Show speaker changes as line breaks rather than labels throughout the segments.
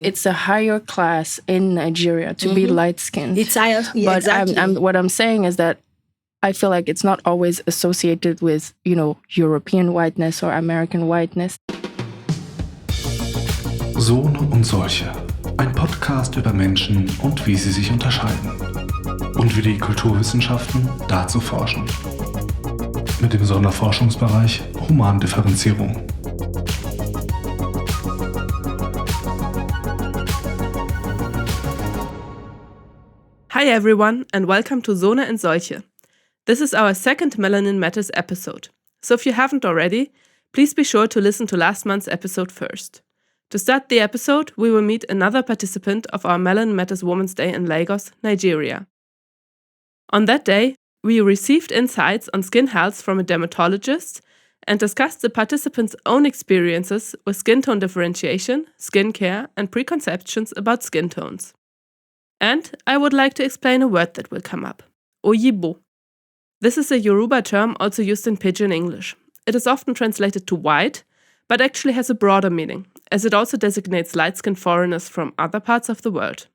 It's a higher class in Nigeria to be light-skinned.
It's higher, yeah,
but
exactly.
what I'm saying is that I feel like it's not always associated with, European whiteness or American whiteness.
Sohne und Solche. Ein Podcast über Menschen und wie sie sich unterscheiden. Und wie die Kulturwissenschaften dazu forschen. Mit dem Sonderforschungsbereich Humandifferenzierung.
Hi everyone and welcome to Sohne und Solche. This is our second Melanin Matters episode. So if you haven't already, please be sure to listen to last month's episode first. To start the episode, we will meet another participant of our Melanin Matters Women's Day in Lagos, Nigeria. On that day, we received insights on skin health from a dermatologist and discussed the participants' own experiences with skin tone differentiation, skin care, and preconceptions about skin tones. And I would like to explain a word that will come up, oyibo. This is a Yoruba term also used in Pidgin English. It is often translated to white, but actually has a broader meaning, as it also designates light-skinned foreigners from other parts of the world.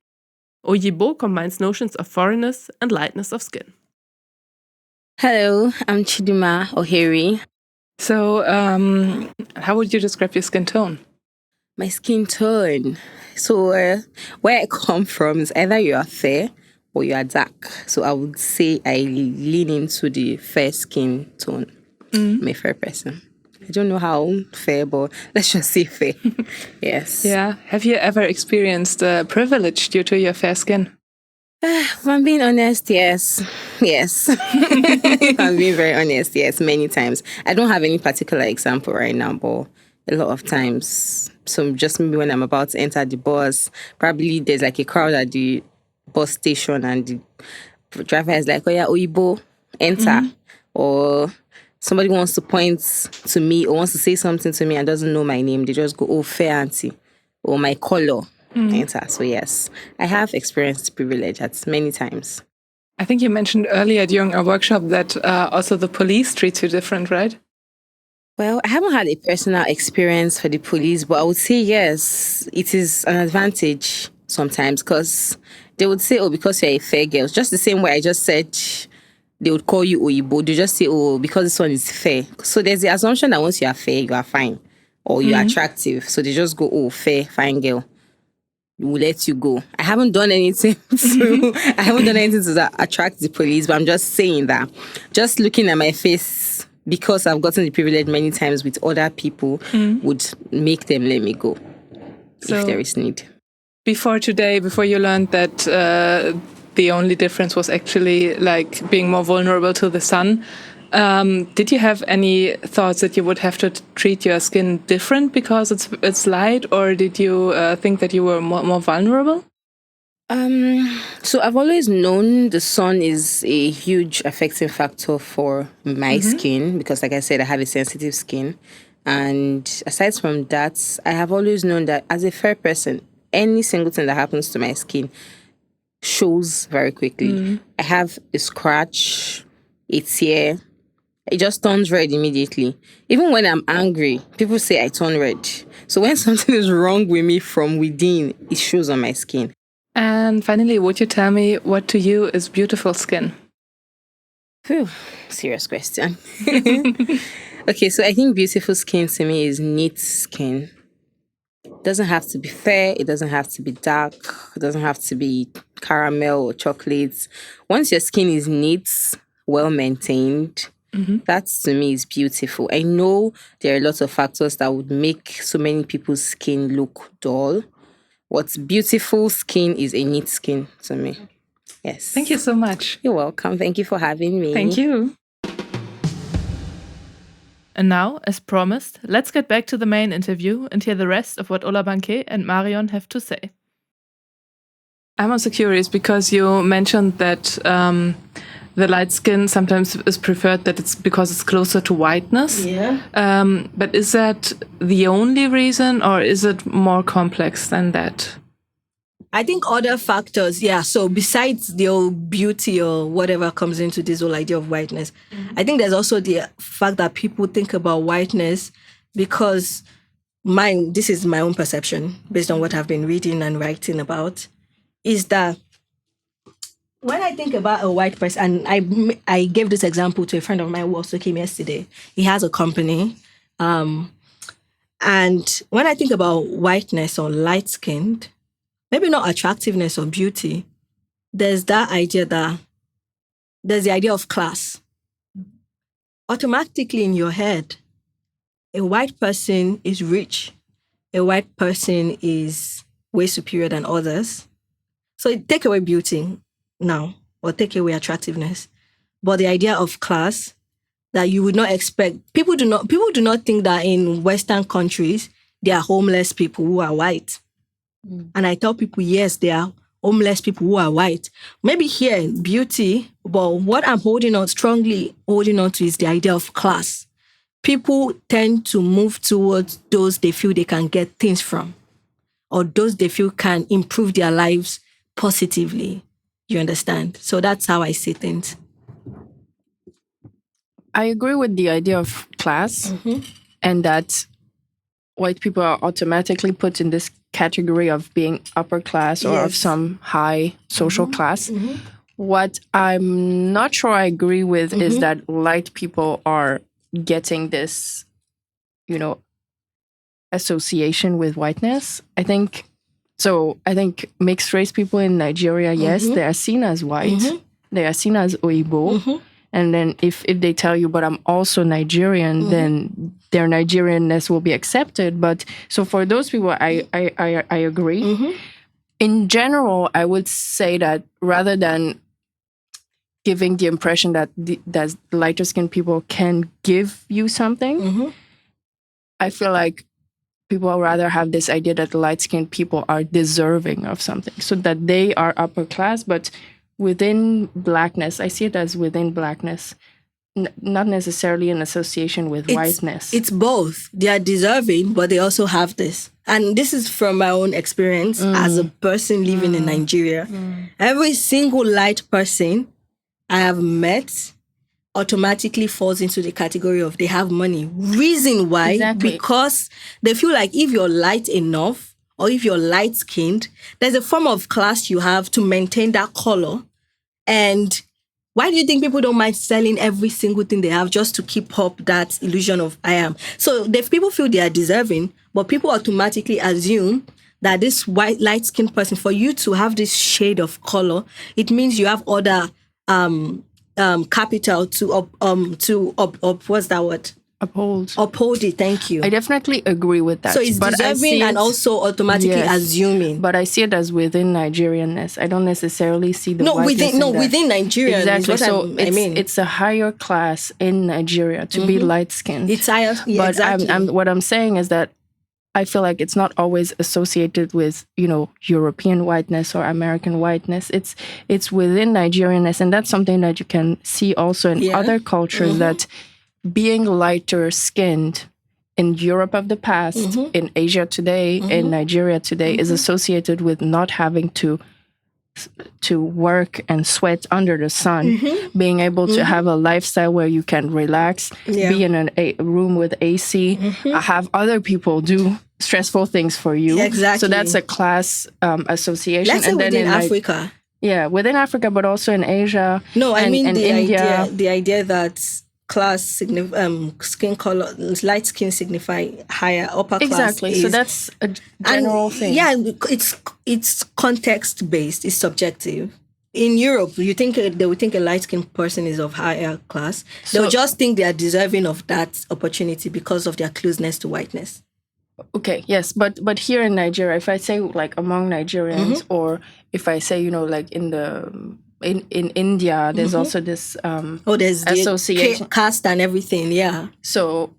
Oyibo combines notions of foreignness and lightness of skin.
Hello, I'm Chidima Oheri.
So, how would you describe your skin tone?
My skin tone. So, where I come from is either you are fair or you are dark. So, I would say I lean into the fair skin tone. I'm a fair person. I don't know how fair, but let's just say fair. Yes.
Yeah. Have you ever experienced privilege due to your fair skin?
If I'm being honest, yes. Yes. If I'm being very honest, yes, many times. I don't have any particular example right now, but a lot of times. So just maybe when I'm about to enter the bus, probably there's like a crowd at the bus station and the driver is like, oh yeah, Oyibo, enter. Or somebody wants to point to me or wants to say something to me and doesn't know my name. They just go, oh, fair auntie. Or my color, enter. So yes, I have experienced privilege at many times.
I think you mentioned earlier during our workshop that also the police treats you different, right?
Well, I haven't had a personal experience for the police, but I would say yes, it is an advantage sometimes because they would say, oh, because you're a fair girl, just the same way I just said they would call you Oyibo. They just say, oh, because this one is fair. So there's the assumption that once you are fair, you are fine or you're attractive. So they just go, oh, fair, fine girl. We'll let you go. I haven't done anything to attract the police, but I'm just saying that just looking at my face, because I've gotten the privilege many times with other people, would make them let me go if there is need.
Before you learned that the only difference was actually like being more vulnerable to the sun, did you have any thoughts that you would have to treat your skin different because it's light, or did you think that you were more vulnerable?
So I've always known the sun is a huge affecting factor for my skin because, like I said, I have a sensitive skin. And aside from that, I have always known that as a fair person, any single thing that happens to my skin shows very quickly. I have a scratch, a tear. It just turns red immediately. Even when I'm angry, people say I turn red. So when something is wrong with me from within, it shows on my skin.
And finally, would you tell me what to you is beautiful skin?
Phew, serious question. Okay, so I think beautiful skin to me is neat skin. It doesn't have to be fair. It doesn't have to be dark. It doesn't have to be caramel or chocolate. Once your skin is neat, well-maintained, that to me is beautiful. I know there are lots of factors that would make so many people's skin look dull. What's beautiful skin is a neat skin to me. Yes.
Thank you so much.
You're welcome. Thank you for having me.
Thank you.
And now, as promised, let's get back to the main interview and hear the rest of what Olabanke and Marion have to say.
I'm also curious because you mentioned that the light skin sometimes is preferred that it's because it's closer to whiteness.
Yeah.
But is that the only reason or is it more complex than that?
I think other factors, yeah. So besides the whole beauty or whatever comes into this whole idea of whiteness, I think there's also the fact that people think about whiteness because this is my own perception based on what I've been reading and writing about, is that when I think about a white person, and I gave this example to a friend of mine who also came yesterday. He has a company. And when I think about whiteness or light-skinned, maybe not attractiveness or beauty, there's the idea of class. Automatically in your head, a white person is rich. A white person is way superior than others. So take away beauty now, or take away attractiveness. But the idea of class that you would not expect, people do not think that in Western countries, there are homeless people who are white. And I tell people, yes, there are homeless people who are white. Maybe here, beauty, but what I'm strongly holding on to is the idea of class. People tend to move towards those they feel they can get things from, or those they feel can improve their lives positively. You understand? So that's how I see things.
I agree with the idea of class, and that white people are automatically put in this category of being upper class or of some high social class. What I'm not sure I agree with is that light people are getting this, association with whiteness. I think mixed race people in Nigeria, yes, they are seen as white. They are seen as Oyibo. And then if they tell you, but I'm also Nigerian, then their Nigerianness will be accepted. But so for those people, I agree. In general, I would say that rather than giving the impression that that lighter skinned people can give you something, I feel like people rather have this idea that light skinned people are deserving of something, so that they are upper class, but within blackness, I see it as within blackness, not necessarily in association with whiteness.
It's both. They are deserving, but they also have this. And this is from my own experience as a person living in Nigeria. Every single light person I have met automatically falls into the category of they have money. Reason why?
Exactly.
Because they feel like if you're light enough or if you're light-skinned, there's a form of class you have to maintain that color. And why do you think people don't mind selling every single thing they have just to keep up that illusion of I am? So if people feel they are deserving, but people automatically assume that this white light-skinned person, for you to have this shade of color, it means you have other capital to what's that word? Uphold it. Thank you.
I definitely agree with that.
So it's deserving and also automatically assuming.
But I see it as within Nigerianness. I don't necessarily see the whiteness
within Nigeria.
Exactly. So it's a higher class in Nigeria to be light skinned.
It's higher. Yeah,
but
exactly.
what I'm saying is that I feel like it's not always associated with, European whiteness or American whiteness. It's within Nigerianness, and that's something that you can see also in other cultures, that being lighter skinned in Europe of the past, in Asia today, in Nigeria today, is associated with not having to work and sweat under the sun, being able to have a lifestyle where you can relax, be in a room with AC, have other people do stressful things for you.
Yeah, exactly.
So that's a class association.
Let's say within Africa.
Yeah, within Africa, but also in Asia.
No, I mean the
India.
idea that class skin color, light skin signify higher upper class.
Exactly. So that's a general thing.
Yeah, it's context based. It's subjective. In Europe, they would think a light skinned person is of higher class. They'll just think they are deserving of that opportunity because of their closeness to whiteness.
Okay, yes, but here in Nigeria, if I say like among Nigerians, or if I say like in India, there's also this
there's
association,
the caste and everything. Yeah.
So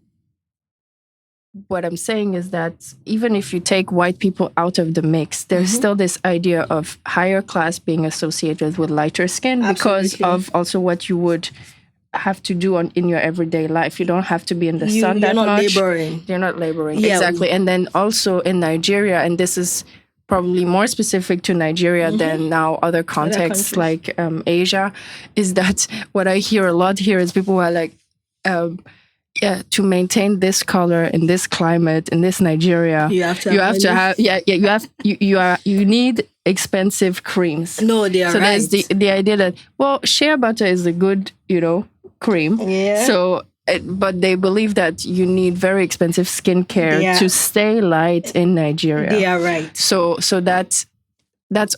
what I'm saying is that even if you take white people out of the mix, there's still this idea of higher class being associated with lighter skin because of also what you would have to do in your everyday life. You don't have to be in the sun that much. You're not laboring. Yeah. Exactly. And then also in Nigeria, and this is probably more specific to Nigeria than now other contexts like Asia, is that what I hear a lot here is people who are like, to maintain this color in this climate in this Nigeria, you need expensive creams.
No, they are
so
right.
there's the idea that, well, shea butter is a good, cream.
Yeah.
So, but they believe that you need very expensive skincare to stay light in Nigeria.
They are right.
So that's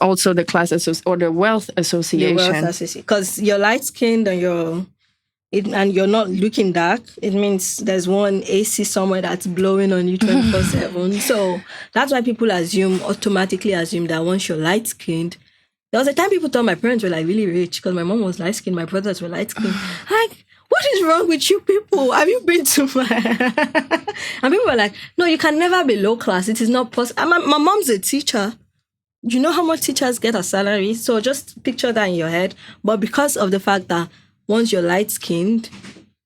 also the class or the wealth association.
The wealth association, because you're light skinned and you're not looking dark. It means there's one AC somewhere that's blowing on you 24/7. So that's why people automatically assume that once you're light skinned. There was a time people thought my parents were like really rich because my mom was light skinned, my brothers were light skinned. Like, what is wrong with you people? Have you been to my... And people were like, no, you can never be low class. It is not possible. My mom's a teacher. You know how much teachers get a salary? So just picture that in your head. But because of the fact that once you're light-skinned,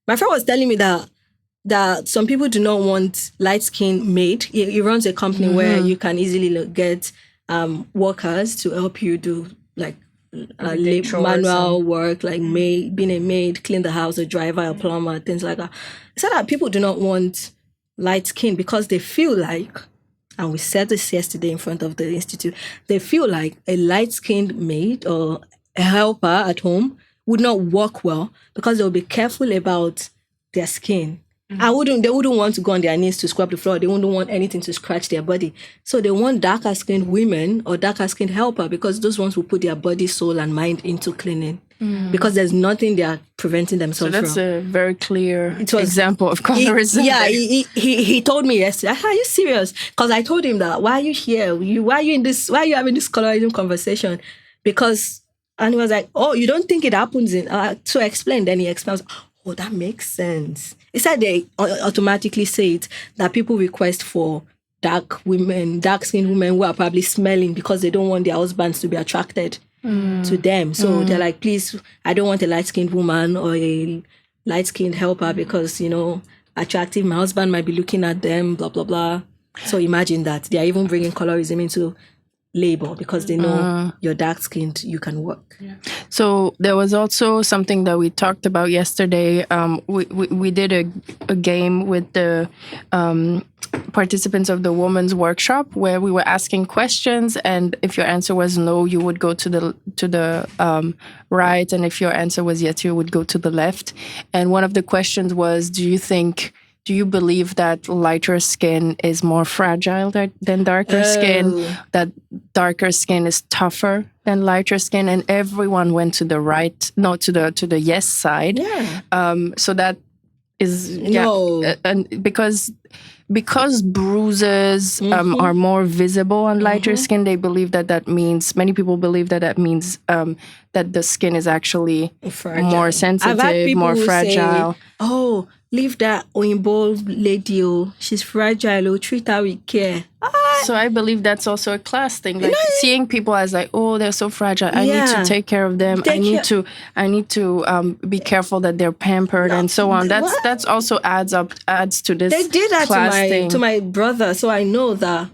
my friend was telling me that some people do not want light-skinned maid. He runs a company where you can easily get workers to help you do like manual work, like being a maid, clean the house, a driver, a plumber, things like that. He said that people do not want light skin because they feel like, and we said this yesterday in front of the institute, they feel like a light-skinned maid or a helper at home would not work well because they'll be careful about their skin. They wouldn't want to go on their knees to scrub the floor. They wouldn't want anything to scratch their body. So they want darker skinned women or darker skinned helper because those ones will put their body, soul, and mind into cleaning. Because there's nothing they are preventing themselves from.
So that's a very clear example of colorism.
He told me yesterday, are you serious? Because I told him that, why are you here? Why are you having this colorism conversation? And he was like, oh, you don't think it happens so I explained. Then he explains, oh, that makes sense. He said they automatically say it, that people request for dark-skinned women who are probably smelling because they don't want their husbands to be attracted to them. So they're like, please, I don't want a light-skinned woman or a light-skinned helper because, attractive, my husband might be looking at them, blah, blah, blah. So imagine that. They are even bringing colorism into labor because they know you're dark-skinned, you can work.
Yeah. So there was also something that we talked about yesterday. We did a game with the participants of the women's workshop where we were asking questions, and if your answer was no, you would go to the right, and if your answer was yes, you would go to the left. And one of the questions was, do you believe that lighter skin is more fragile than darker skin? That darker skin is tougher than lighter skin? And everyone went to the right, to the yes side.
Yeah.
So that is
no.
And because bruises are more visible on lighter skin, they believe that means, many people believe that means that the skin is actually more sensitive, more fragile.
Say, oh, leave that Oyinbo lady, she's fragile, treat her with care.
So I believe that's also a class thing, like seeing people as like, oh, they're so fragile, I need to take care of them, I need to be careful that they're pampered and so on. That's also adds to this.
They did that
class thing.
to my brother, so I know that,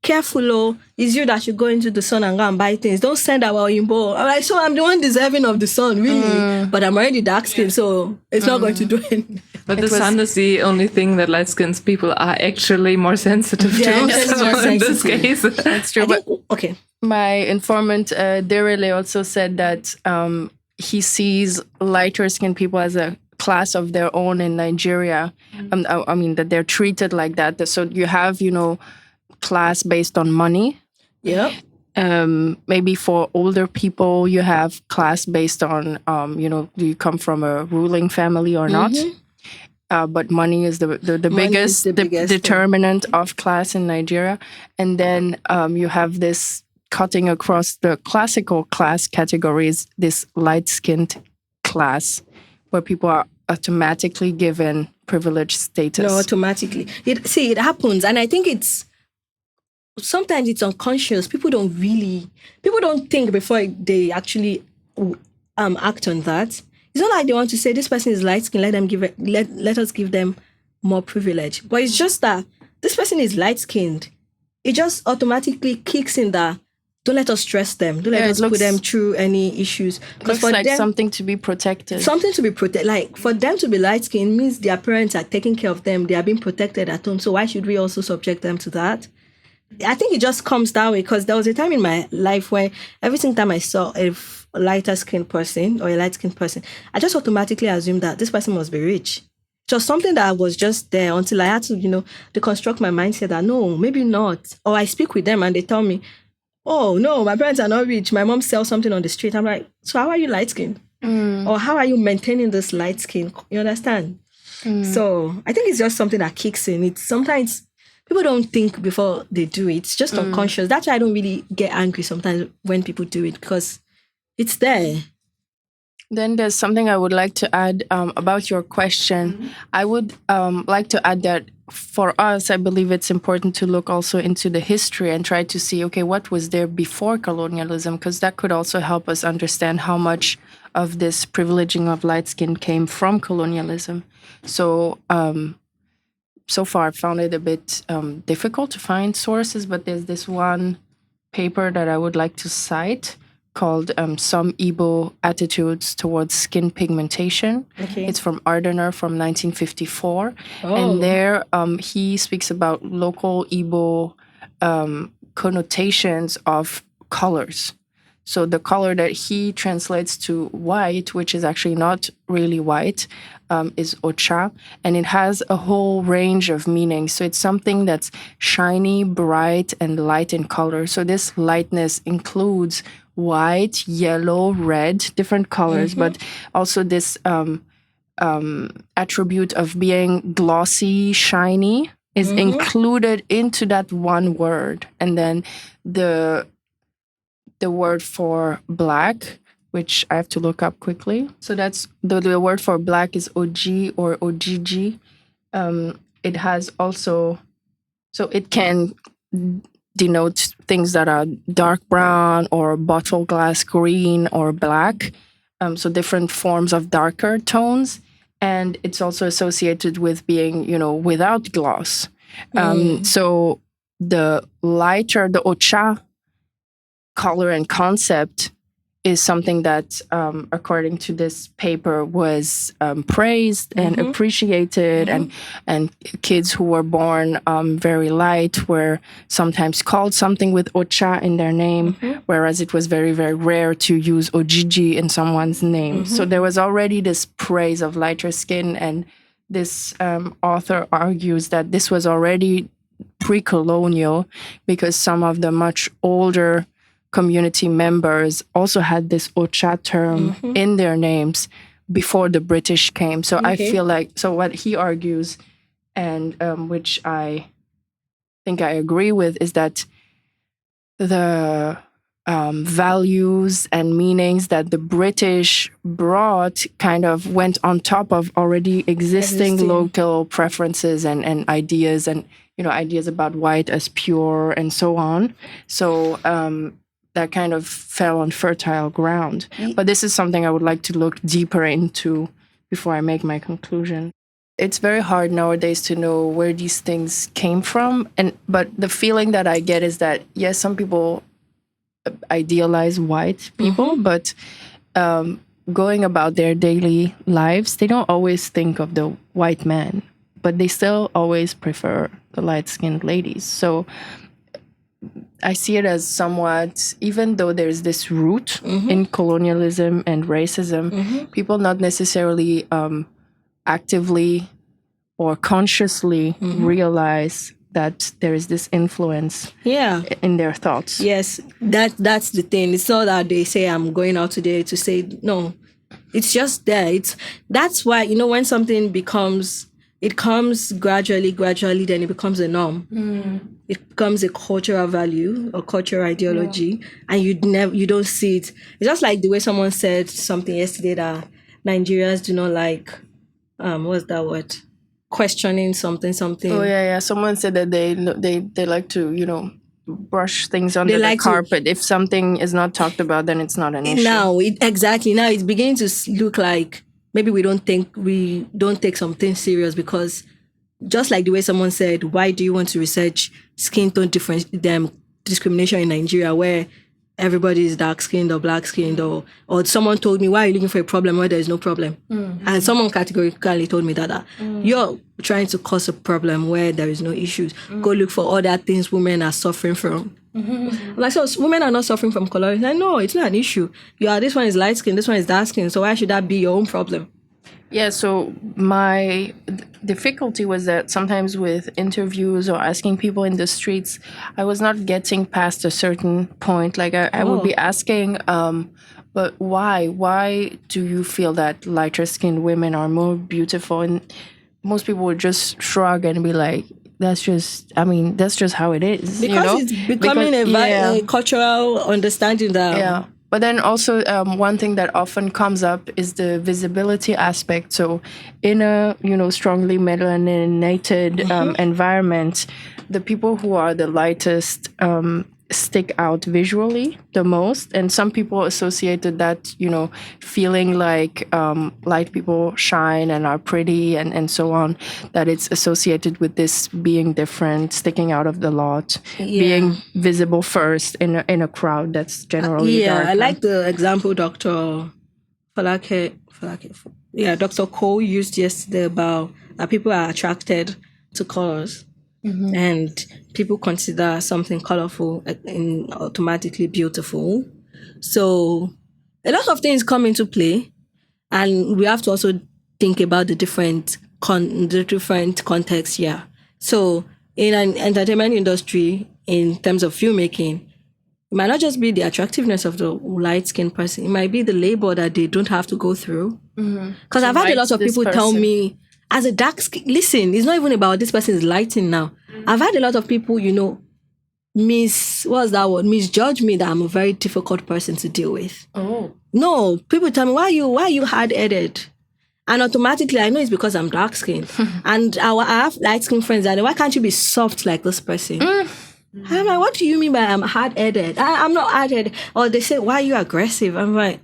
careful, it's you that should go into the sun and go and buy things. Don't send our Oyinbo. I'm like, so I'm the one deserving of the sun, really. But I'm already dark skinned, so it's not going to do anything.
But the sun is the only thing that light-skinned people are actually more sensitive to. So in this case,
that's true.
Okay.
My informant, Derele, also said that he sees lighter-skinned people as a class of their own in Nigeria. I mean, that they're treated like that. So you have, class based on money.
Yeah.
Maybe for older people, you have class based on, do you come from a ruling family or not? But money is the biggest determinant of class in Nigeria. And then you have this cutting across the classical class categories, this light-skinned class, where people are automatically given privileged status.
No, automatically. It happens. And I think sometimes it's unconscious. People don't think before they actually act on that. It's not like they want to say this person is light skinned, let us give them more privilege. But it's just that this person is light skinned. It just automatically kicks in that don't let us stress them. Don't let us put them through any issues.
Because for like them, something to be protected.
Something to be protected. Like for them to be light-skinned means their parents are taking care of them. They are being protected at home. So why should we also subject them to that? I think it just comes that way because there was a time in my life where every single time I saw a lighter-skinned person or a light-skinned person, I just automatically assumed that this person must be rich. Just something that was just there until I had to, deconstruct my mindset that no, maybe not. Or I speak with them and they tell me, oh, no, my parents are not rich. My mom sells something on the street. I'm like, so how are you light-skinned? Or how are you maintaining this light skin? You understand? So I think it's just something that kicks in. It's sometimes people don't think before they do it. It's just unconscious. That's why I don't really get angry sometimes when people do it because it's there.
Then there's something I would like to add about your question. I would like to add that for us, I believe it's important to look also into the history and try to see, okay, what was there before colonialism? Because that could also help us understand how much of this privileging of light skin came from colonialism. So, so far, I found it a bit difficult to find sources, but there's this one paper that I would like to cite called Some Igbo Attitudes Towards Skin Pigmentation.
Okay.
It's from Ardener from 1954. And there he speaks about local Igbo connotations of colors. So the color that he translates to white, which is actually not really white, is ocha. And it has a whole range of meanings. So it's something that's shiny, bright, and light in color. So this lightness includes white, yellow, red, different colors, but also this attribute of being glossy, shiny is included into that one word. And then the word for black, which I have to look up quickly. So that's the word for black is oji or ojiji. It has also, so it can denote things that are dark brown or bottle glass green or black. So different forms of darker tones. And it's also associated with being, without gloss. So the lighter, the ocha color and concept is something that, according to this paper, was praised and appreciated, and kids who were born very light were sometimes called something with ocha in their name, whereas it was very, very rare to use ojiji in someone's name. So there was already this praise of lighter skin, and this author argues that this was already pre-colonial because some of the much older community members also had this ocha term in their names before the British came. So I feel like, so what he argues, and which I think I agree with, is that the values and meanings that the British brought kind of went on top of already existing local preferences and ideas, and ideas about white as pure and so on. So that kind of fell on fertile ground. But this is something I would like to look deeper into before I make my conclusion. It's very hard nowadays to know where these things came from. But the feeling that I get is that, yes, some people idealize white people, but going about their daily lives, they don't always think of the white man, but they still always prefer the light-skinned ladies. So I see it as somewhat, even though there's this root in colonialism and racism, people not necessarily actively or consciously realize that there is this influence in their thoughts.
Yes, that's the thing. It's not that they say, I'm going out today to say, no, it's just there. That's why, when something it comes gradually, then it becomes a norm. It becomes a cultural value or cultural ideology, and you don't see it. It's just like the way someone said something yesterday that Nigerians do not like, what's that word? Questioning something. Oh
yeah. Someone said that they like to, brush things under the carpet. If something is not talked about, then it's not an issue.
Now it's beginning to look like maybe we don't take something serious, because just like the way someone said, why do you want to research skin tone discrimination in Nigeria, where everybody is dark-skinned or black-skinned, or someone told me, why are you looking for a problem where there is no problem? And someone categorically told me that you're trying to cause a problem where there is no issues. Go look for other things women are suffering from. I'm like, so women are not suffering from colorism? Like, no, it's not an issue. This one is light-skinned, this one is dark-skinned, so why should that be your own problem?
Yeah, so my difficulty was that sometimes with interviews or asking people in the streets, I was not getting past a certain point. Like I would be asking, but why? Why do you feel that lighter-skinned women are more beautiful? And most people would just shrug and be like, that's just how it is.
Because it's becoming a cultural understanding that...
Yeah. But then also one thing that often comes up is the visibility aspect. So in a, strongly melaninated environment, the people who are the lightest stick out visually the most. And some people associated that, feeling like light people shine and are pretty and so on, that it's associated with this being different, sticking out of the lot, being visible first in a crowd that's generally darker.
I like the example Dr. Dr. Cole used yesterday about that people are attracted to colors. And people consider something colorful and automatically beautiful. So a lot of things come into play, and we have to also think about the different contexts. Yeah. So in an entertainment industry, in terms of filmmaking, it might not just be the attractiveness of the light-skinned person. It might be the labor that they don't have to go through. Because I've had a lot of people tell me, as a dark skin, listen, it's not even about this person's lighting now. I've had a lot of people, misjudge me that I'm a very difficult person to deal with. Oh. No, people tell me, why are you hard-headed? And automatically, I know it's because I'm dark-skinned. And I have light-skinned friends that, why can't you be soft like this person? I'm like, what do you mean by I'm hard-headed? I'm not hard-headed. Or they say, why are you aggressive? I'm like,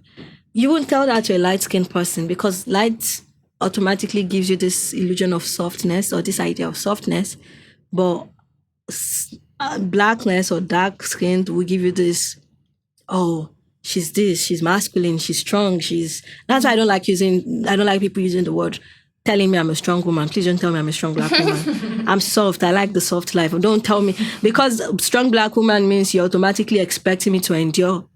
you won't tell that to a light-skinned person, because light automatically gives you this illusion of softness or this idea of softness. But blackness or dark-skinned will give you this, she's masculine, she's strong, that's why I don't like people using the word, telling me I'm a strong woman. Please don't tell me I'm a strong black woman. I'm soft. I like the soft life. Don't tell me, because strong black woman means you're automatically expecting me to endure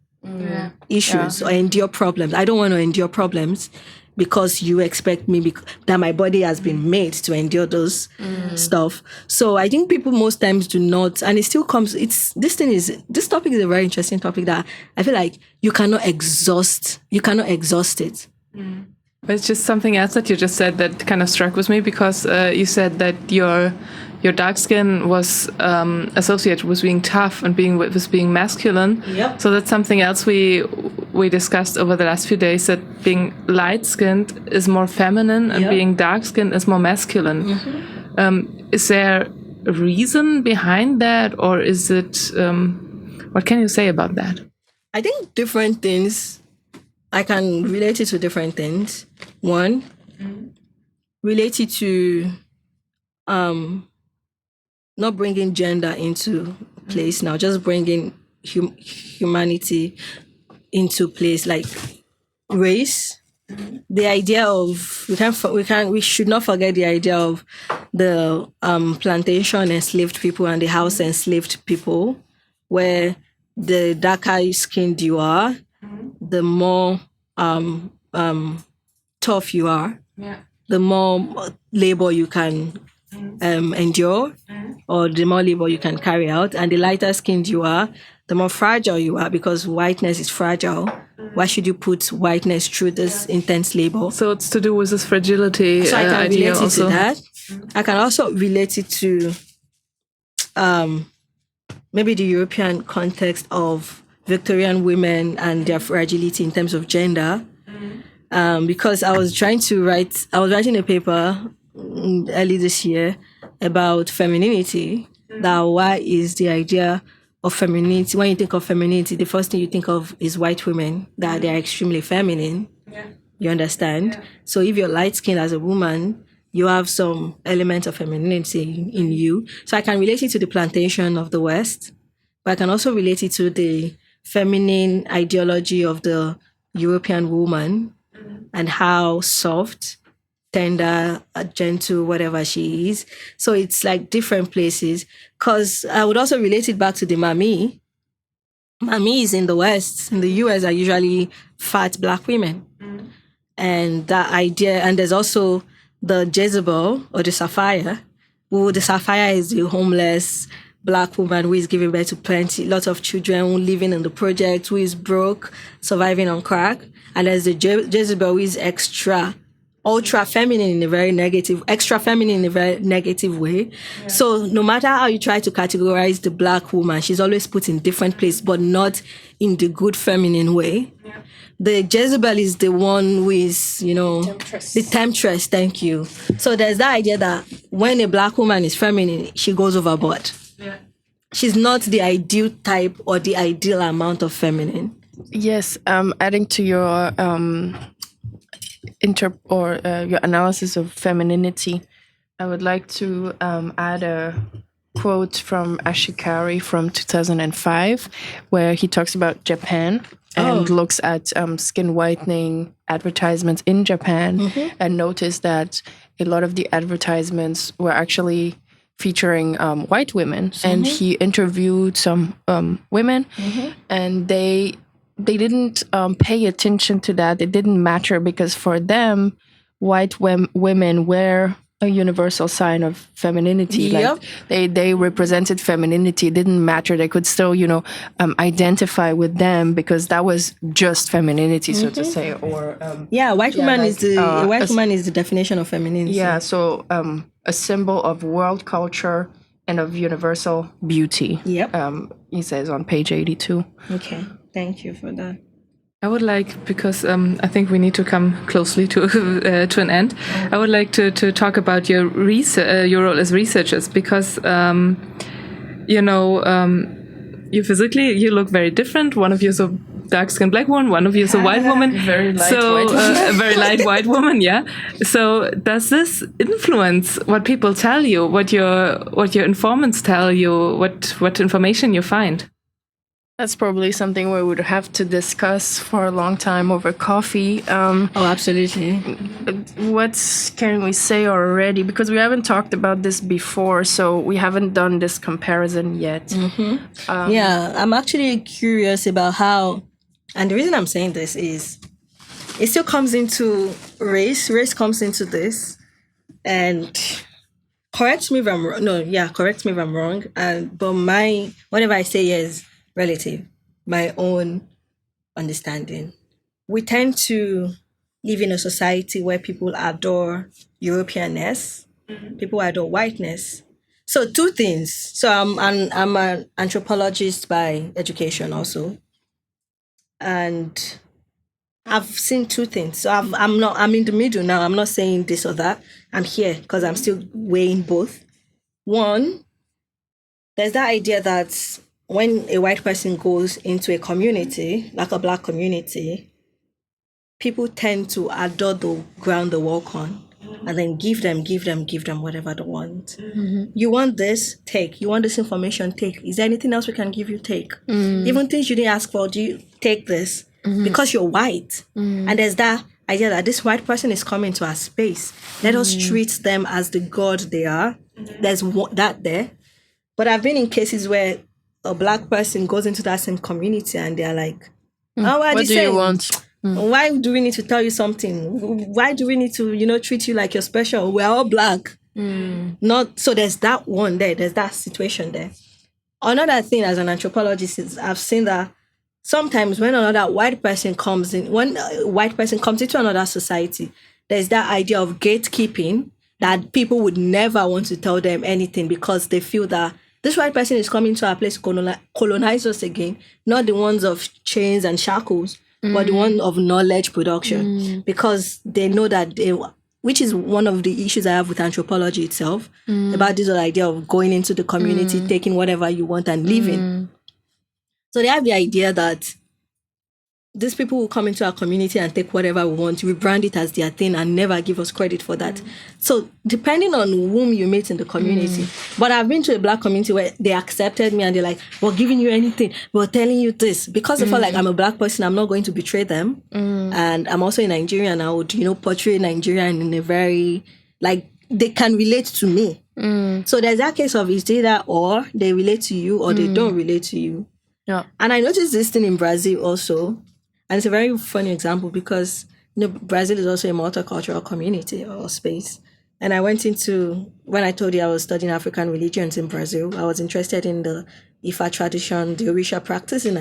issues or endure problems. I don't want to endure problems, because you expect me that my body has been made to endure those stuff. So I think people most times do not, and it still comes. This topic is a very interesting topic that I feel like you cannot exhaust it.
But it's just something else that you just said that kind of struck with me, because you said that your dark skin was associated with being tough and with being masculine.
Yep.
So that's something else we discussed over the last few days, that being light-skinned is more feminine and being dark-skinned is more masculine. Is there a reason behind that, or is it... what can you say about that?
I think different things. I can relate it to different things. One, related to not bringing gender into place now, just bringing humanity into place, like race. The idea of we should not forget the idea of the plantation enslaved people and the house enslaved people, where the darker skinned you are, the more tough you are, the more labor you can endure, or the more labor you can carry out, and the lighter skinned you are, the more fragile you are, because whiteness is fragile. Why should you put whiteness through this intense labor?
So it's to do with this fragility.
So I can relate it to that. I can also relate it to maybe the European context of Victorian women and their fragility in terms of gender. Because I was writing a paper early this year about femininity. That why is the idea of femininity, when you think of femininity, the first thing you think of is white women, that they are extremely feminine. Yeah. You understand? Yeah. So if you're light-skinned as a woman, you have some element of femininity in you. So I can relate it to the plantation of the West, but I can also relate it to the feminine ideology of the European woman and how soft, tender, gentle, whatever she is. So it's like different places. Because I would also relate it back to the Mami. Mamis in the West, in the US, are usually fat Black women. And that idea, and there's also the Jezebel or the Sapphire. The Sapphire is the homeless Black woman who is giving birth to plenty, lots of children, who living in the project, who is broke, surviving on crack. And there's the Jezebel who is ultra feminine in a very negative, extra feminine in a very negative way. Yeah. So no matter how you try to categorize the Black woman, she's always put in different places, but not in the good feminine way. Yeah. The Jezebel is the one who is, the temptress, thank you. So there's that idea that when a Black woman is feminine, she goes overboard. Yeah. She's not the ideal type or the ideal amount of feminine.
Yes, adding to your your analysis of femininity, I would like to add a quote from Ashikari from 2005, where he talks about Japan and looks at skin whitening advertisements in Japan and noticed that a lot of the advertisements were actually featuring white women. And he interviewed some women and they didn't pay attention to that. It didn't matter because for them, white women were a universal sign of femininity.
Yep.
Like they represented femininity. It didn't matter. They could still, identify with them because that was just femininity, so to say. Or
white woman is the definition of femininity.
Yeah, so a symbol of world culture and of universal beauty.
Yep.
He says on page 82.
Okay. Thank you for that.
I would like, because I think we need to come closely to an end. I would like to talk about your role as researchers, because you physically look very different. One of you is a dark-skinned Black woman, one of you is a white woman.
Very light white woman.
A very light white woman, yeah. So does this influence what people tell you, what your informants tell you, what information you find?
That's probably something we would have to discuss for a long time over coffee.
Absolutely.
What can we say already? Because we haven't talked about this before, so we haven't done this comparison yet.
I'm actually curious about how, and the reason I'm saying this is, it still comes into race. Race comes into this, and correct me if I'm wrong. No, yeah, correct me if I'm wrong. But whatever I say is relative, my own understanding. We tend to live in a society where people adore Europeanness, people adore whiteness. So two things. So I'm an anthropologist by education also, and I've seen two things. So I'm in the middle now. I'm not saying this or that. I'm here because I'm still weighing both. One, there's that idea that when a white person goes into a community, like a Black community, people tend to adore the ground they walk on and then give them whatever they want. You want this? Take. You want this information? Take. Is there anything else we can give you? Take. Even things you didn't ask for, do you take this? Because you're white. And there's that idea that this white person is coming to our space. Let us treat them as the God they are. There's that there. But I've been in cases where a Black person goes into that same community and they're like,
what do you want?
Why do we need to tell you something? Why do we need to, treat you like you're special? We're all Black. So there's that one there. There's that situation there. Another thing as an anthropologist is I've seen that sometimes when another white person comes in, when a white person comes into another society, there's that idea of gatekeeping that people would never want to tell them anything because they feel that this white person is coming to our place to colonize us again, not the ones of chains and shackles, but the one of knowledge production, because they know that which is one of the issues I have with anthropology itself, about this whole idea of going into the community, taking whatever you want and leaving. So they have the idea that these people will come into our community and take whatever we want, rebrand it as their thing, and never give us credit for that. So depending on whom you meet in the community. But I've been to a Black community where they accepted me and they're like, we're giving you anything, we're telling you this. Because they felt like I'm a Black person, I'm not going to betray them. And I'm also a Nigerian. I would, portray Nigeria in a very, like, they can relate to me. So there's that case of it's either or they relate to you or they don't relate to you.
Yeah.
And I noticed this thing in Brazil also. And it's a very funny example because, Brazil is also a multicultural community or space. And I went into, when I told you I was studying African religions in Brazil, I was interested in the Ifa tradition, the Orisha practice in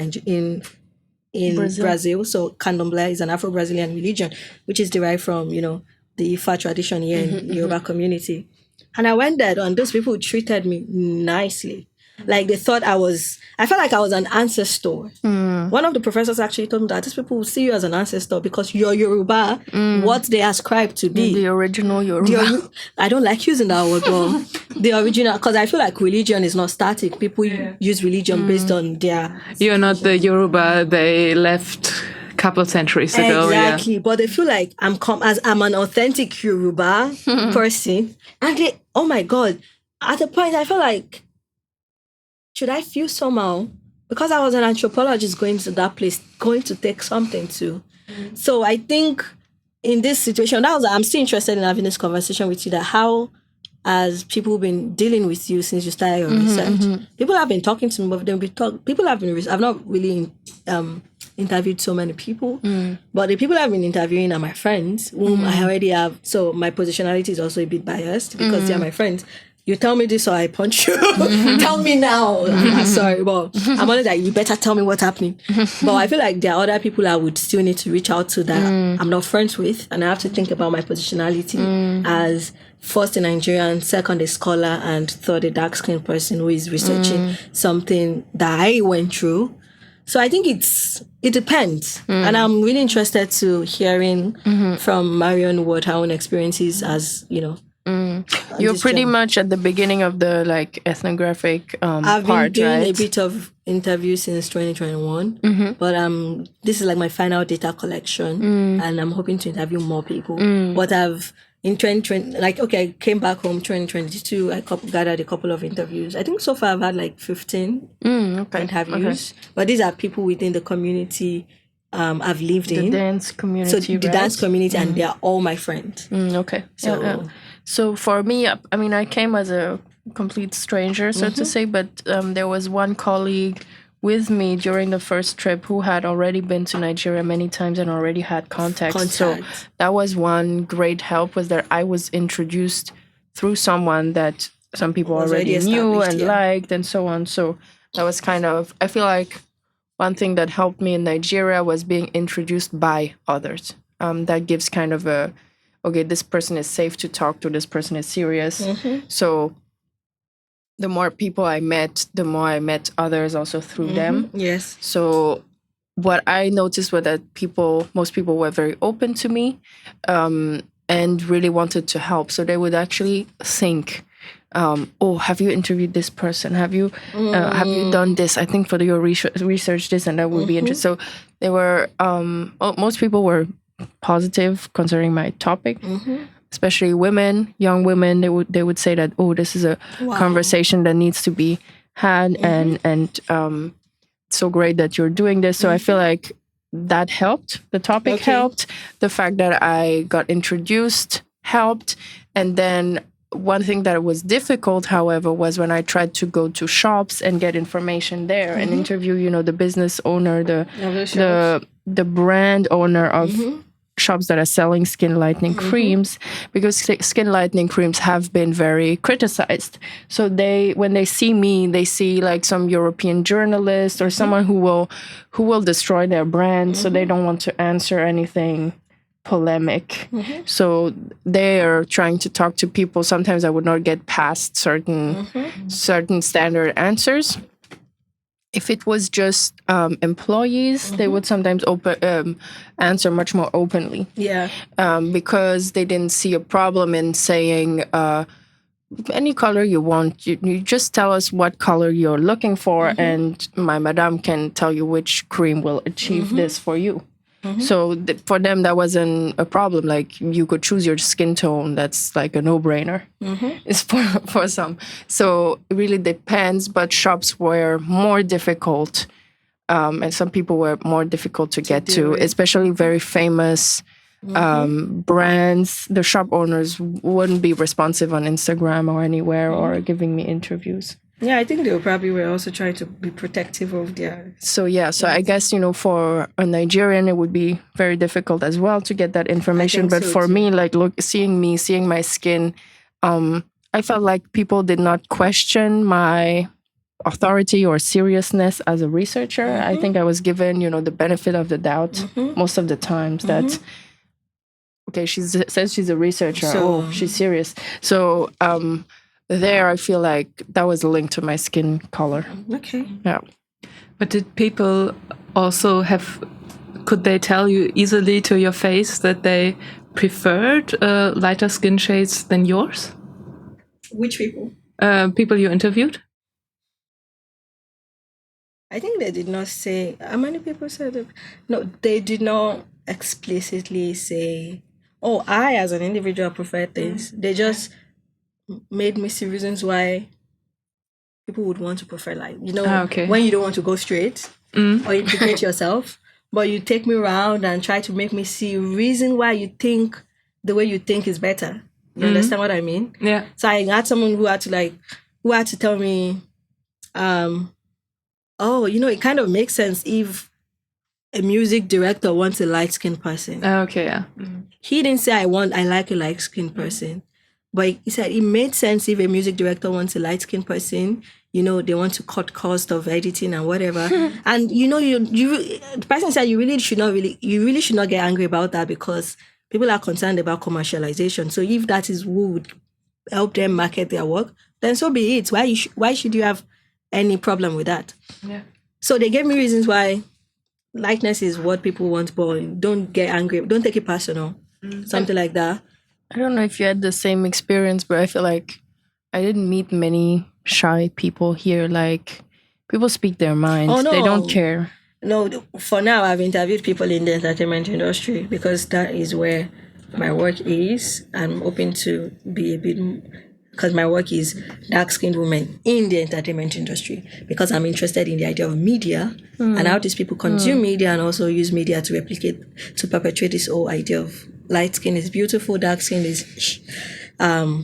Brazil. So Candomblé is an Afro-Brazilian religion, which is derived from, the Ifa tradition here in the Yoruba community. And I went there and those people treated me nicely. Like they thought I felt like I was an ancestor. One of the professors actually told me that these people will see you as an ancestor because you're Yoruba, what they ascribe to be.
The original Yoruba.
I don't like using that word, but the original, because I feel like religion is not static. People use religion based on their...
You're not the Yoruba they left a couple centuries ago.
Exactly, but they feel like I'm an authentic Yoruba person. And they, oh my God, at a point I felt like, should I feel somehow? Because I was an anthropologist going to that place, going to take something too. So I think in this situation, I'm still interested in having this conversation with you, that how has people been dealing with you since you started your research? People have been talking to me, but I've not really interviewed so many people, but the people I've been interviewing are my friends, whom I already have. So my positionality is also a bit biased because they are my friends. You tell me this or I punch you. Tell me now. I'm sorry, but I'm always like, you better tell me what's happening. But I feel like there are other people I would still need to reach out to that I'm not friends with. And I have to think about my positionality as first a Nigerian, second a scholar, and third a dark-skinned person who is researching something that I went through. So I think it depends. And I'm really interested to hearing from Marion what her own experiences as,
You're pretty much at the beginning of the ethnographic
I've
part,
been doing
right?
a bit of interviews since 2021, but this is like my final data collection, and I'm hoping to interview more people. But in 2020, I came back home 2022. I gathered a couple of interviews. I think so far I've had 15 interviews, but these are people within the community I've lived in.
The dance community,
So the dance community, and they are all my friends.
Okay.
So.
So for me, I mean, I came as a complete stranger, so to say, but there was one colleague with me during the first trip who had already been to Nigeria many times and already had contacts. So that was one great help, was that I was introduced through someone that some people already knew and liked and so on. So that was I feel like one thing that helped me in Nigeria was being introduced by others. That gives kind of okay, this person is safe to talk to, this person is serious. So the more people I met, the more I met others also through them.
Yes.
So what I noticed was that most people were very open to me and really wanted to help. So they would actually think, have you interviewed this person? Have you done this? I think for your research this and that would be interesting. So they were, most people were positive concerning my topic, especially women, young women. They would say that, this is a conversation that needs to be had, and so great that you're doing this. So I feel like that helped. The topic helped. The fact that I got introduced helped. And then one thing that was difficult, however, was when I tried to go to shops and get information there and interview, the business owner, the brand owner of shops that are selling skin lightening creams, because skin lightening creams have been very criticized. So when they see me, they see some European journalist or someone who will destroy their brand. So they don't want to answer anything polemic. So they are trying to talk to people. Sometimes I would not get past certain standard answers. If it was just employees, they would sometimes answer much more openly.
Yeah.
Because they didn't see a problem in saying, any color you want. You just tell us what color you're looking for, and my madame can tell you which cream will achieve this for you. So for them, that wasn't a problem. Like, you could choose your skin tone. That's like a no-brainer. It's for some. So it really depends, but shops were more difficult. And some people were more difficult to get to, especially very famous brands. The shop owners wouldn't be responsive on Instagram or anywhere or giving me interviews.
Yeah, I think they were also trying to be protective of their...
So I guess, for a Nigerian, it would be very difficult as well to get that information. But for me, like, seeing my skin, I felt like people did not question my authority or seriousness as a researcher. I think I was given, the benefit of the doubt most of the times that, okay, she says she's a researcher. So, she's serious. So there, I feel like that was linked to my skin color.
Okay.
Yeah.
But did people also could they tell you easily to your face that they preferred lighter skin shades than yours?
Which people?
People you interviewed?
I think they did not say. How many people said it? No, they did not explicitly say, "Oh, I as an individual prefer things." They just made me see reasons why people would want to prefer light. When you don't want to go straight or implicate yourself, but you take me around and try to make me see reason why you think the way you think is better. You understand what I mean?
Yeah.
So I had someone who had to tell me, it kind of makes sense if a music director wants a light-skinned person.
Okay, yeah.
He didn't say I like a light-skinned person, but he said it made sense if a music director wants a light-skinned person. They want to cut cost of editing and whatever. And the person said you really should not get angry about that, because people are concerned about commercialization. So if that is who would help them market their work, then so be it. Why should you have any problem with that?
Yeah.
So they gave me reasons why likeness is what people want, but don't get angry. Don't take it personal. Something like that.
I don't know if you had the same experience, but I feel like I didn't meet many shy people here. Like, people speak their minds.
Oh, no.
They don't care.
No, for now, I've interviewed people in the entertainment industry because that is where my work is. I'm hoping to be a bit, because my work is dark-skinned women in the entertainment industry, because I'm interested in the idea of media and how these people consume media and also use media to perpetuate this whole idea of light skin is beautiful, dark skin is...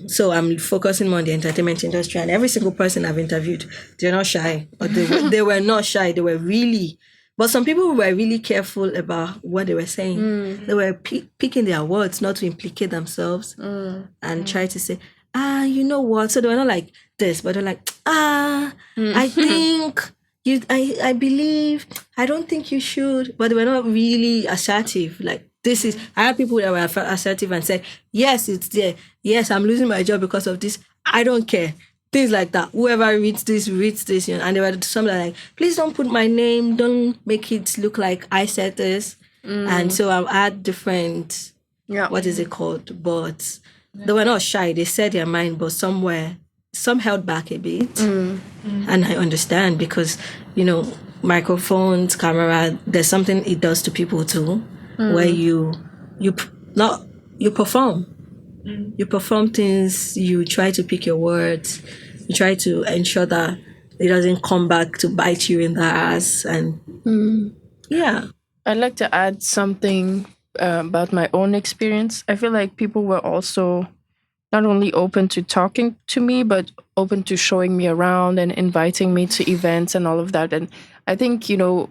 So I'm focusing more on the entertainment industry, and every single person I've interviewed, they're not shy, or they were not shy. They were really... But some people were really careful about what they were saying. They were picking their words not to implicate themselves and try to say, you know what? So they were not like this, but they're like, I think, I believe, I don't think you should. But they were not really assertive. Like, I had people that were assertive and said, yes, it's there. Yes, I'm losing my job because of this. I don't care. Things like that. Whoever reads this, and they were something like, please don't put my name, don't make it look like I said this. And so I had different, what is it called? But they were not shy. They said their mind, but some held back a bit. And I understand, because, microphones, camera, there's something it does to people too, where you perform. You perform things, you try to pick your words, you try to ensure that it doesn't come back to bite you in the ass. And
I'd like to add something about my own experience. I feel like people were also not only open to talking to me, but open to showing me around and inviting me to events and all of that. And I think, I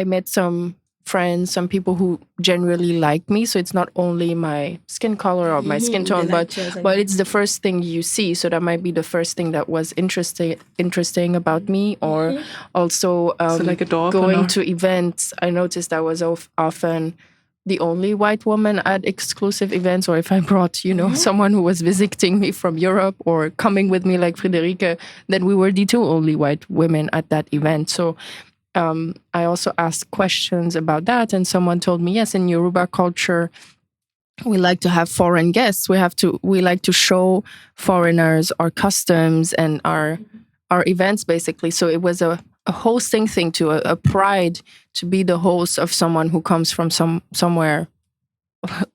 met some friends, some people who genuinely like me. So it's not only my skin color or my skin tone, but it's the first thing you see. So that might be the first thing that was interesting about me. Or also
so like a door
going to events. I noticed I was often the only white woman at exclusive events, or if I brought, someone who was visiting me from Europe or coming with me like Friederike, then we were the two only white women at that event. So I also asked questions about that, and someone told me, yes, in Yoruba culture, we like to have foreign guests. We like to show foreigners our customs and our events, basically. So it was a hosting thing too, a pride to be the host of someone who comes from somewhere,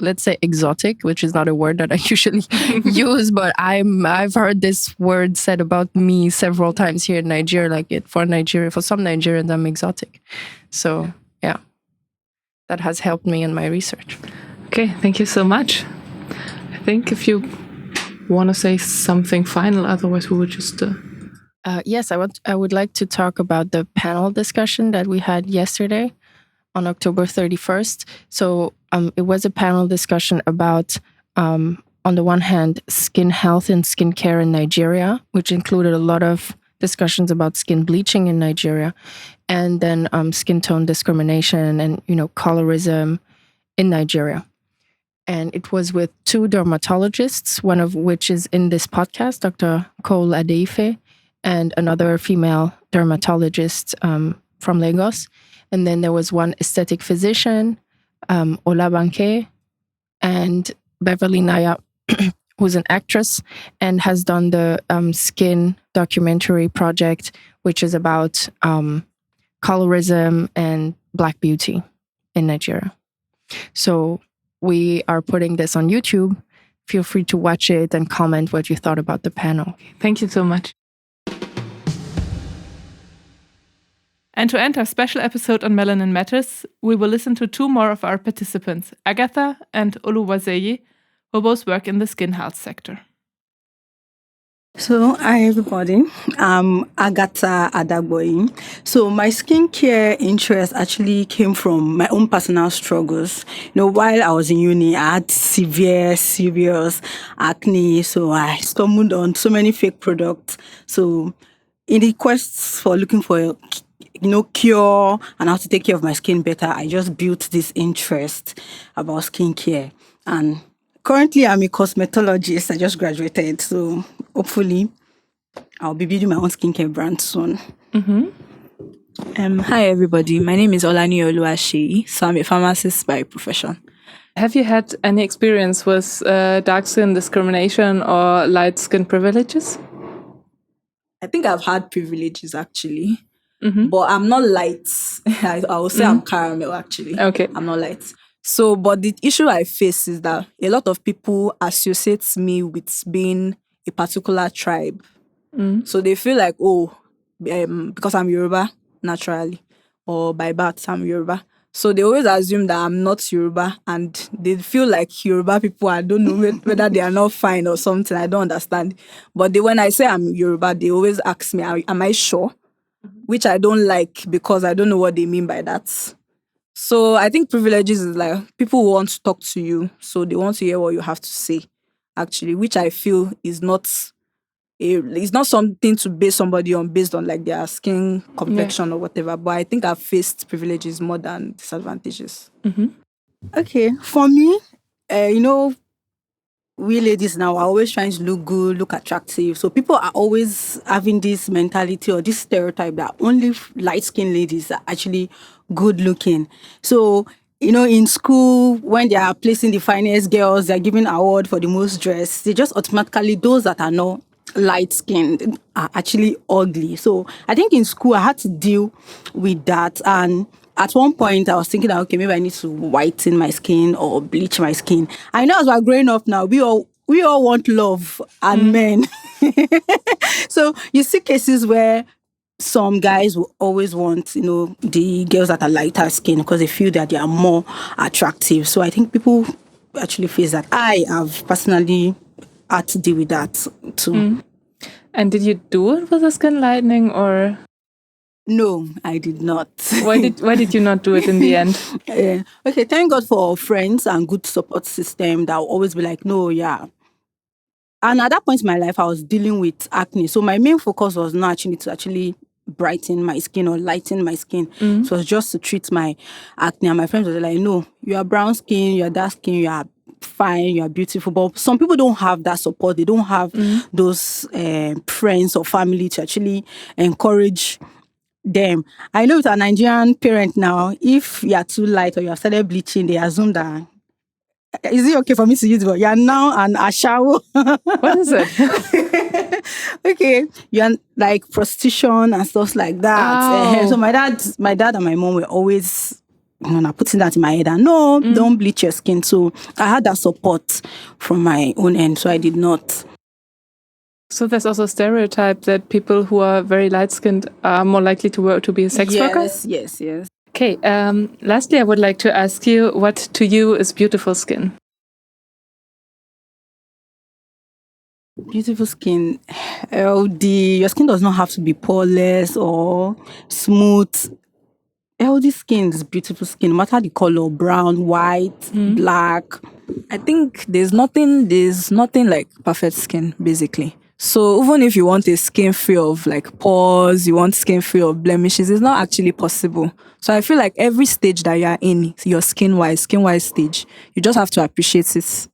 let's say exotic, which is not a word that I usually use, but I've heard this word said about me several times here in Nigeria. Like for some Nigerians, I'm exotic. So yeah, that has helped me in my research.
Okay, thank you so much. I think if you want to say something final, otherwise we would just.
Yes, I would like to talk about the panel discussion that we had yesterday on October 31st. So it was a panel discussion about, on the one hand, skin health and skincare in Nigeria, which included a lot of discussions about skin bleaching in Nigeria, and then skin tone discrimination and, colorism in Nigeria. And it was with two dermatologists, one of which is in this podcast, Dr. Cole Adeife, and another female dermatologist from Lagos. And then there was one aesthetic physician, Olabanke, and Beverly Naya, who's an actress and has done the Skin documentary project, which is about colorism and Black beauty in Nigeria. So we are putting this on YouTube. Feel free to watch it and comment what you thought about the panel.
Thank you so much. And to end our special episode on Melanin Matters, we will listen to two more of our participants, Agatha and Oluwaseyi, who both work in the skin health sector.
So, hi everybody, I'm Agatha Adagboyi. So, my skincare interest actually came from my own personal struggles. While I was in uni, I had serious acne. So, I stumbled on so many fake products. So, in the quest for looking for cure and how to take care of my skin better, I just built this interest about skincare. And currently, I'm a cosmetologist. I just graduated, so hopefully, I'll be building my own skincare brand soon.
Mm-hmm. Hi, everybody. My name is Olani Oluwaseyi, so I'm a pharmacist by profession.
Have you had any experience with dark skin discrimination or light skin privileges?
I think I've had privileges, actually. Mm-hmm. But I'm not light. I will say I'm caramel, actually.
Okay.
I'm not light. So, but the issue I face is that a lot of people associate me with being a particular tribe. So they feel like, because I'm Yoruba, naturally, or by birth, I'm Yoruba. So they always assume that I'm not Yoruba, and they feel like Yoruba people, I don't know whether they are not fine or something, I don't understand. But when I say I'm Yoruba, they always ask me, am I sure? Which I don't like, because I don't know what they mean by that. So I think privileges is like people want to talk to you, so they want to hear what you have to say, actually, which I feel is it's not something to base somebody on based on like their skin complexion or whatever. But I think I've faced privileges more than disadvantages.
Mm-hmm.
Okay, for me, we ladies now are always trying to look good, look attractive. So people are always having this mentality or this stereotype that only light-skinned ladies are actually good looking. So, in school, when they are placing the finest girls, they're giving award for the most dressed, they just automatically, those that are not light-skinned are actually ugly. So I think in school, I had to deal with that. And at one point, I was thinking that, okay, maybe I need to whiten my skin or bleach my skin. I know as we're growing up now, we all want love and men. So you see cases where some guys will always want, the girls that are lighter skin because they feel that they are more attractive. So I think people actually face that. I have personally had to deal with that too.
And did you do it with a skin lightening or?
No, I did not.
Why did you not do it in the end?
Okay, thank God for friends and good support system that will always be like, no, yeah. And at that point in my life, I was dealing with acne. So my main focus was not actually to brighten my skin or lighten my skin. So it was just to treat my acne. And my friends were like, no, you are brown skin, you are dark skin, you are fine, you are beautiful. But some people don't have that support. They don't have those friends or family to actually encourage them. I know with a Nigerian parent now, if you are too light or you have started bleaching, they assume that
Is it okay for me to use the word? You are now an ashawo.
What is it?
Okay, you are like prostitution and stuff like that.
Oh.
So my dad and my mom were always putting that in my head. And no, don't bleach your skin. So I had that support from my own end. So I did not.
So there's also a stereotype that people who are very light-skinned are more likely to be a sex worker?
Yes.
Okay, lastly, I would like to ask you, what to you is beautiful skin?
Beautiful skin, healthy. Your skin does not have to be poreless or smooth. Healthy skin is beautiful skin, no matter the color, brown, white, black.
I think there's nothing like perfect skin, basically. So even if you want a skin free of like pores, you want skin free of blemishes, it's not actually possible. So I feel like every stage that you're in, your skin-wise stage, you just have to appreciate it.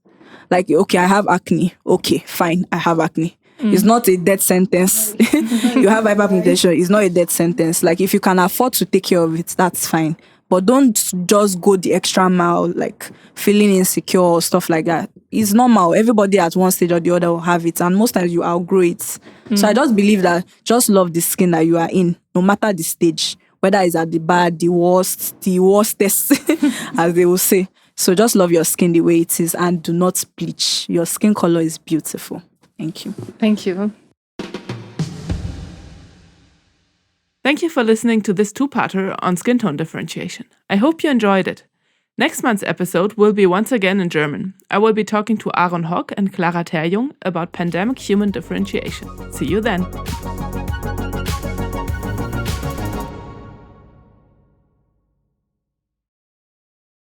Like, okay, I have acne. Okay, fine, I have acne. It's not a death sentence. You have hyperpigmentation, it's not a death sentence. Like, if you can afford to take care of it, that's fine. But don't just go the extra mile, like feeling insecure or stuff like that. It's normal. Everybody at one stage or the other will have it. And most times you outgrow it. So I just believe that just love the skin that you are in, no matter the stage. Whether it's at the bad, the worstest, as they will say. So just love your skin the way it is and do not bleach. Your skin color is beautiful. Thank you.
Thank you.
Thank you for listening to this two-parter on skin tone differentiation. I hope you enjoyed it. Next month's episode will be once again in German. I will be talking to Aaron Hock and Clara Terjung about pandemic human differentiation. See you then.